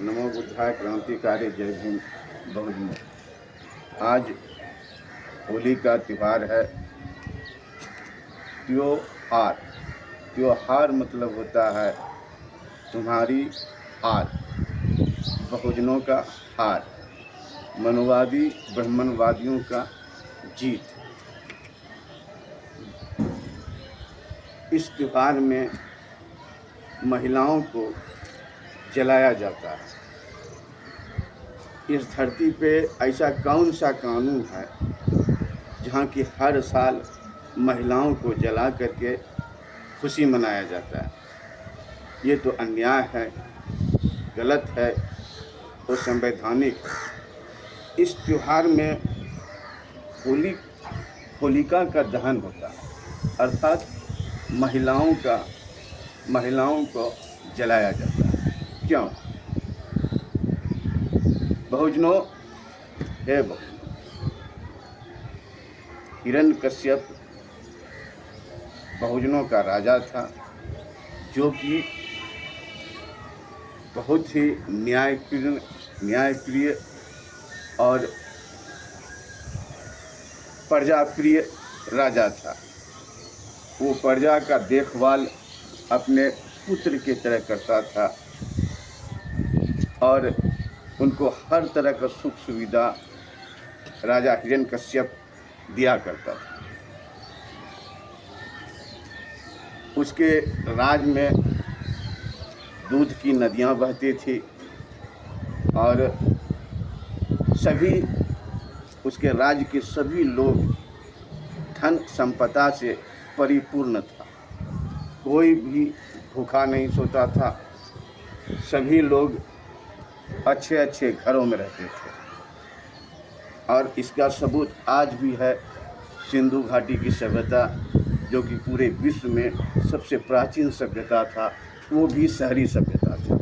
नमो बुद्धाय क्रांतिकारी जय भीम बहुजन। आज होली का त्यौहार है। त्योहार त्योहार मतलब होता है तुम्हारी हार, बहुजनों का हार, मनुवादी ब्राह्मणवादियों का जीत। इस त्यौहार में महिलाओं को जलाया जाता है। इस धरती पे ऐसा कौन सा कानून है जहाँ की हर साल महिलाओं को जला करके खुशी मनाया जाता है? ये तो अन्याय है, गलत है और संवैधानिक है। इस त्योहार में होलिका का दहन होता है, अर्थात महिलाओं को जलाया जाता है। क्यों? बहुजनों, हे बहुजनों, हिरण्यकश्यप बहुजनों का राजा था, जो कि बहुत ही न्यायप्रिय और प्रजाप्रिय राजा था। वो प्रजा का देखभाल अपने पुत्र की तरह करता था और उनको हर तरह का सुख सुविधा राजा हिरण्यकश्यप दिया करता था। उसके राज में दूध की नदियां बहती थी और उसके राज्य के सभी लोग धन संपदा से परिपूर्ण था। कोई भी भूखा नहीं सोता था। सभी लोग अच्छे अच्छे घरों में रहते थे और इसका सबूत आज भी है। सिंधु घाटी की सभ्यता, जो कि पूरे विश्व में सबसे प्राचीन सभ्यता था, वो भी शहरी सभ्यता था।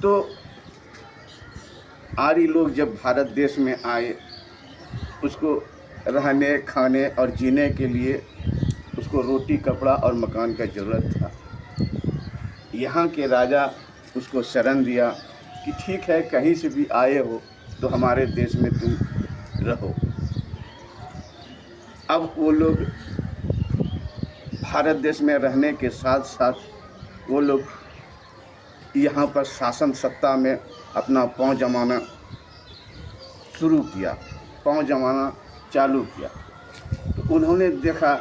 तो आर्य लोग जब भारत देश में आए, उसको रहने खाने और जीने के लिए उसको रोटी कपड़ा और मकान का ज़रूरत था। यहाँ के राजा उसको शरण दिया कि ठीक है, कहीं से भी आए हो तो हमारे देश में तुम रहो। अब वो लोग भारत देश में रहने के साथ साथ वो लोग यहाँ पर शासन सत्ता में अपना पाँव जमाना शुरू किया, पाँव जमाना चालू किया। तो उन्होंने देखा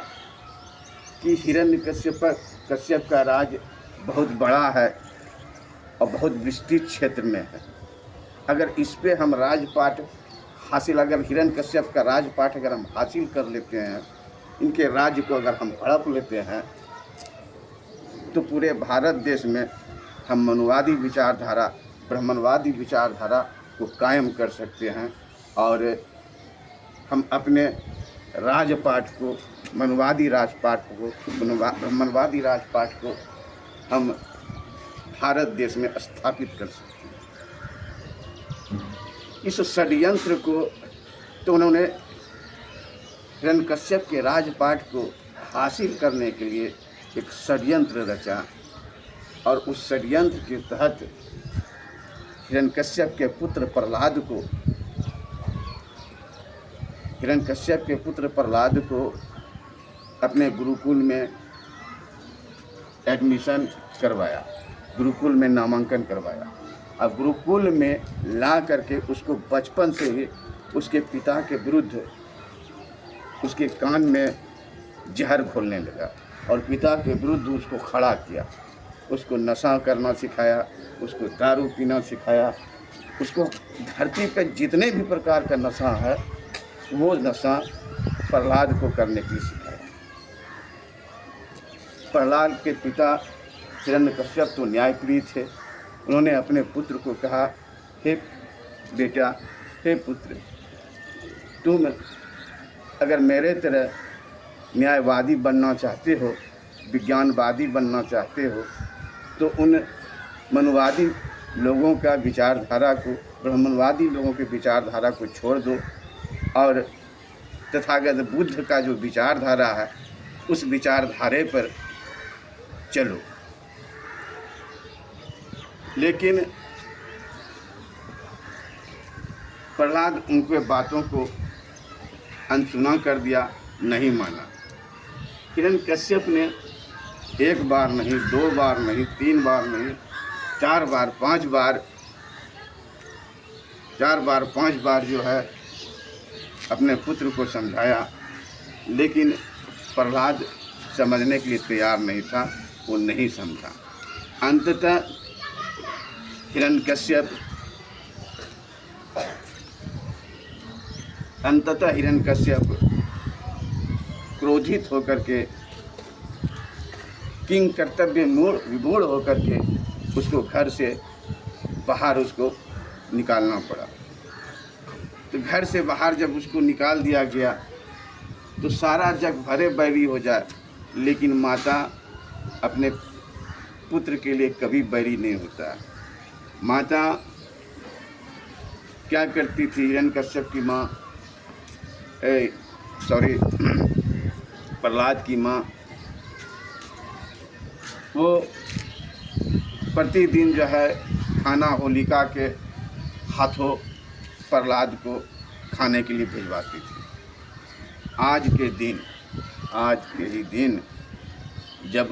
कि हिरण्यकश्यप का राज बहुत बड़ा है और बहुत विस्तृत क्षेत्र में है। अगर इस पे हम राजपाट हासिल, अगर हिरण्यकश्यप का राजपाट अगर हम हासिल कर लेते हैं, इनके राज्य को अगर हम हड़प लेते हैं, तो पूरे भारत देश में हम मनुवादी विचारधारा, ब्राह्मणवादी विचारधारा को कायम कर सकते हैं और हम अपने राजपाट को, ब्राह्मणवादी राजपाट को हम भारत देश में स्थापित कर सकते हैं। इस षड्यंत्र को तो उन्होंने हिरण्यकश्यप के राजपाट को हासिल करने के लिए एक षड्यंत्र रचा और उस षड्यंत्र के तहत हिरण्यकश्यप के पुत्र प्रहलाद को अपने गुरुकुल में एडमिशन करवाया, गुरुकुल में नामांकन करवाया। अब गुरुकुल में ला करके उसको बचपन से ही उसके पिता के विरुद्ध उसके कान में जहर घोलने लगा और पिता के विरुद्ध उसको खड़ा किया। उसको नशा करना सिखाया, उसको दारू पीना सिखाया, उसको धरती पर जितने भी प्रकार का नशा है वो नशा प्रहलाद को करने के लिए सिखाया। प्रहलाद के पिता हिरण्यकश्यप तो न्यायप्रिय थे। उन्होंने अपने पुत्र को कहा, हे बेटा, हे पुत्र, तुम अगर मेरे तरह न्यायवादी बनना चाहते हो, विज्ञानवादी बनना चाहते हो, तो उन मनुवादी लोगों का विचारधारा को, ब्राह्मणवादी लोगों के विचारधारा को छोड़ दो और तथागत बुद्ध का जो विचारधारा है उस विचारधारे पर चलो। लेकिन प्रहलाद उनके बातों को अनसुना कर दिया, नहीं माना। हिरण्यकश्यप ने एक बार नहीं, 2 बार नहीं, 3 बार नहीं, 4 बार 5 बार, 4 बार 5 बार जो है अपने पुत्र को समझाया, लेकिन प्रहलाद समझने के लिए तैयार नहीं था, वो नहीं समझा। अंततः हिरण्यकश्यप क्रोधित होकर के, किंग कर्तव्य विमूढ़ होकर के उसको घर से बाहर उसको निकालना पड़ा। तो घर से बाहर जब उसको निकाल दिया गया तो सारा जग भरे बैरी हो जाए, लेकिन माता अपने पुत्र के लिए कभी बैरी नहीं होता है। माता क्या करती थी, हिरण्यकश्यप की माँ, प्रहलाद की माँ, वो प्रतिदिन जो है खाना होलिका के हाथों प्रहलाद को खाने के लिए भिजवाती थी। आज के ही दिन जब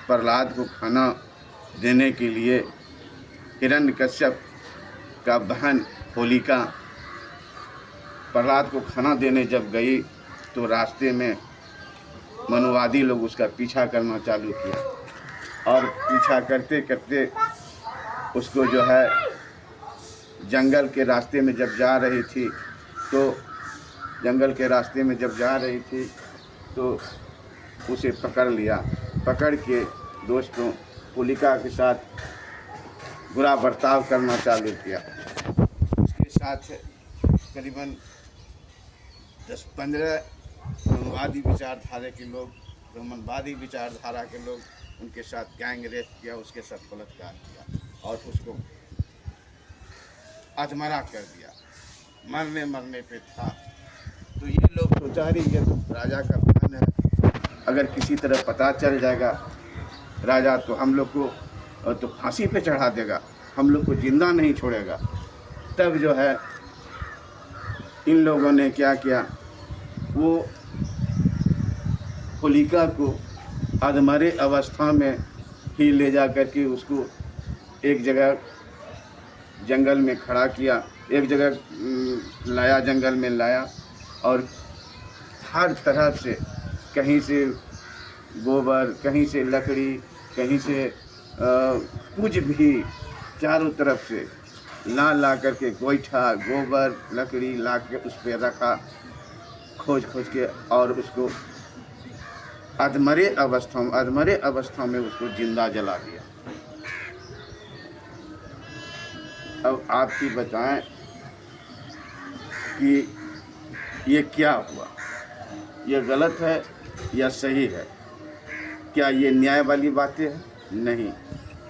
प्रहलाद को खाना देने के लिए हिरण्यकश्यप का बहन होलिका प्रहलाद को खाना देने जब गई तो रास्ते में मनुवादी लोग उसका पीछा करना चालू किया, और पीछा करते करते उसको जो है जंगल के रास्ते में जब जा रही थी तो उसे पकड़ लिया। पकड़ के दोस्तों होलिका के साथ बुरा बर्ताव करना चालू किया। उसके साथ करीबन 10-15 ब्रह्मवादी विचारधारा के लोग, ब्राह्मणवादी विचारधारा के लोग उनके साथ गैंग रेप किया, उसके साथ बलात्कार किया और उसको अधमरा कर दिया। मरने पे था। तो ये लोग सोचा रही ये तो राजा का बहन है, अगर किसी तरह पता चल जाएगा राजा तो हम लोग को तो फांसी पे चढ़ा देगा, हम लोग को जिंदा नहीं छोड़ेगा। तब जो है इन लोगों ने क्या किया, वो होलिका को अधमरे अवस्था में ही ले जा कर के उसको एक जगह जंगल में खड़ा किया, एक जगह लाया, जंगल में लाया, और हर तरह से, कहीं से गोबर, कहीं से लकड़ी, कहीं से कुछ भी, चारों तरफ से ला करके गोईठा, गोबर, लकड़ी ला के उस पर रखा, खोज के, और उसको अधमरे अवस्था में उसको जिंदा जला दिया। अब आप ही बताएं कि ये क्या हुआ, ये गलत है या सही है? क्या ये न्याय वाली बातें हैं? नहीं,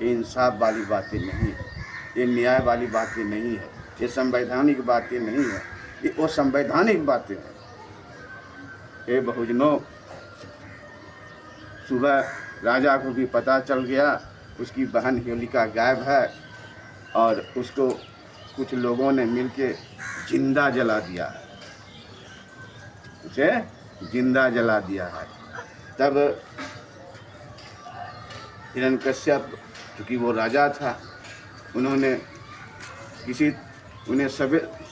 ये इंसाफ वाली बातें नहीं है, ये न्याय वाली बातें नहीं है, ये संवैधानिक बातें नहीं है, ये असंवैधानिक बातें हैं। ये बहुजनों, सुबह राजा को भी पता चल गया उसकी बहन होलिका गायब है, और उसको कुछ लोगों ने मिलके जिंदा जला दिया है, उसे जिंदा जला दिया है। तब हिरण्यकश्यप, चूँकि वो राजा था, उन्होंने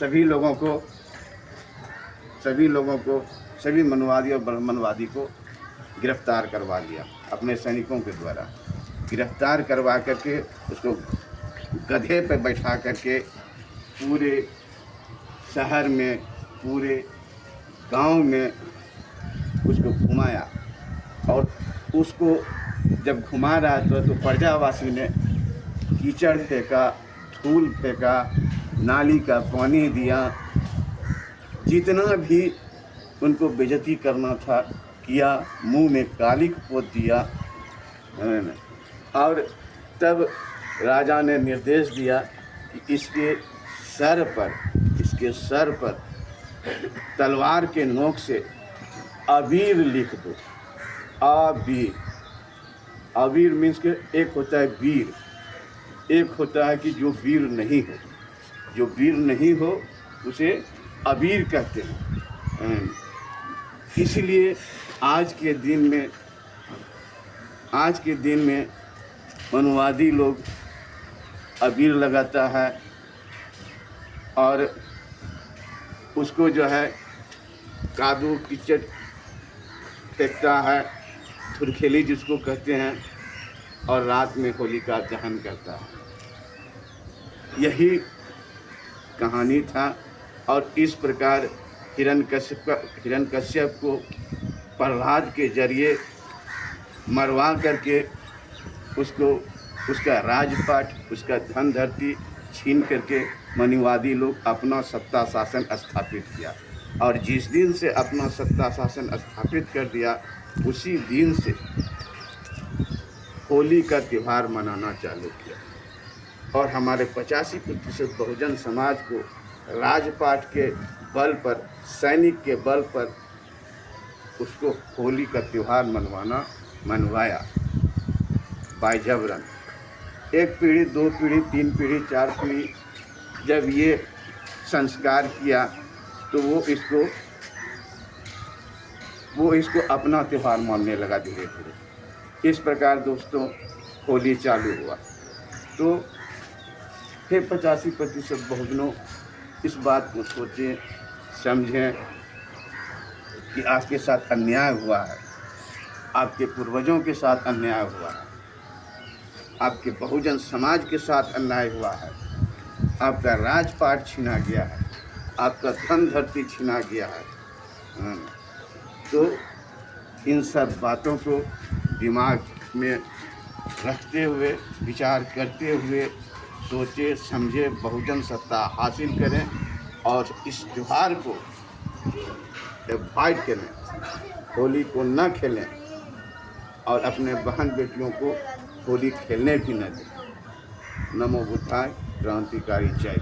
सभी लोगों को सभी मनुवादी और ब्राह्मणवादी को गिरफ्तार करवा लिया, अपने सैनिकों के द्वारा गिरफ्तार करवा करके उसको गधे पर बैठा करके पूरे शहर में, पूरे गांव में उसको घुमाया। और उसको जब घुमा रहा था तो प्रजावासी ने कीचड़ फेंका, धूल फेंका, नाली का पानी दिया, जितना भी उनको बेइज्जती करना था किया, मुंह में कालिक पोत दिया। और तब राजा ने निर्देश दिया कि इसके सर पर तलवार के नोक से अबीर लिख दो। अबीर मीन्स के एक होता है वीर, एक होता है कि जो वीर नहीं हो, जो वीर नहीं हो उसे अबीर कहते हैं। इसलिए आज के दिन में मनुवादी लोग अबीर लगाता है और उसको जो है कादू कीचड़ फेंकता है, धुरखेली जिसको कहते हैं, और रात में होलिका दहन करता है। यही कहानी था और इस प्रकार हिरण्यकश्यप को प्रहलाद के जरिए मरवा करके उसको उसका राजपाट, उसका धन धरती छीन करके मनुवादी लोग अपना सत्ता शासन स्थापित किया। और जिस दिन से अपना सत्ता शासन स्थापित कर दिया, उसी दिन से होली का त्यौहार मनाना चालू किया। और हमारे 85% बहुजन समाज को राजपाट के बल पर, सैनिक के बल पर उसको होली का त्यौहार मनवाया बाय जबरन। एक पीढ़ी, 2 पीढ़ी, 3 पीढ़ी, 4 पीढ़ी जब ये संस्कार किया तो वो इसको अपना त्यौहार मानने लगा धीरे धीरे। इस प्रकार दोस्तों होली चालू हुआ। तो फिर 85% बहुजनों इस बात को सोचें, समझें कि आपके साथ अन्याय हुआ है, आपके पूर्वजों के साथ अन्याय हुआ है, आपके बहुजन समाज के साथ अन्याय हुआ है, आपका राजपाट छीना गया है, आपका धन धरती छीना गया है। तो इन सब बातों को दिमाग में रखते हुए, विचार करते हुए सोचे समझे, बहुजन सत्ता हासिल करें और इस त्यौहार को अवॉइड करें, होली को न खेलें और अपने बहन बेटियों को होली खेलने भी न दें। नमो बुद्धाय। क्रांतिकारी जय।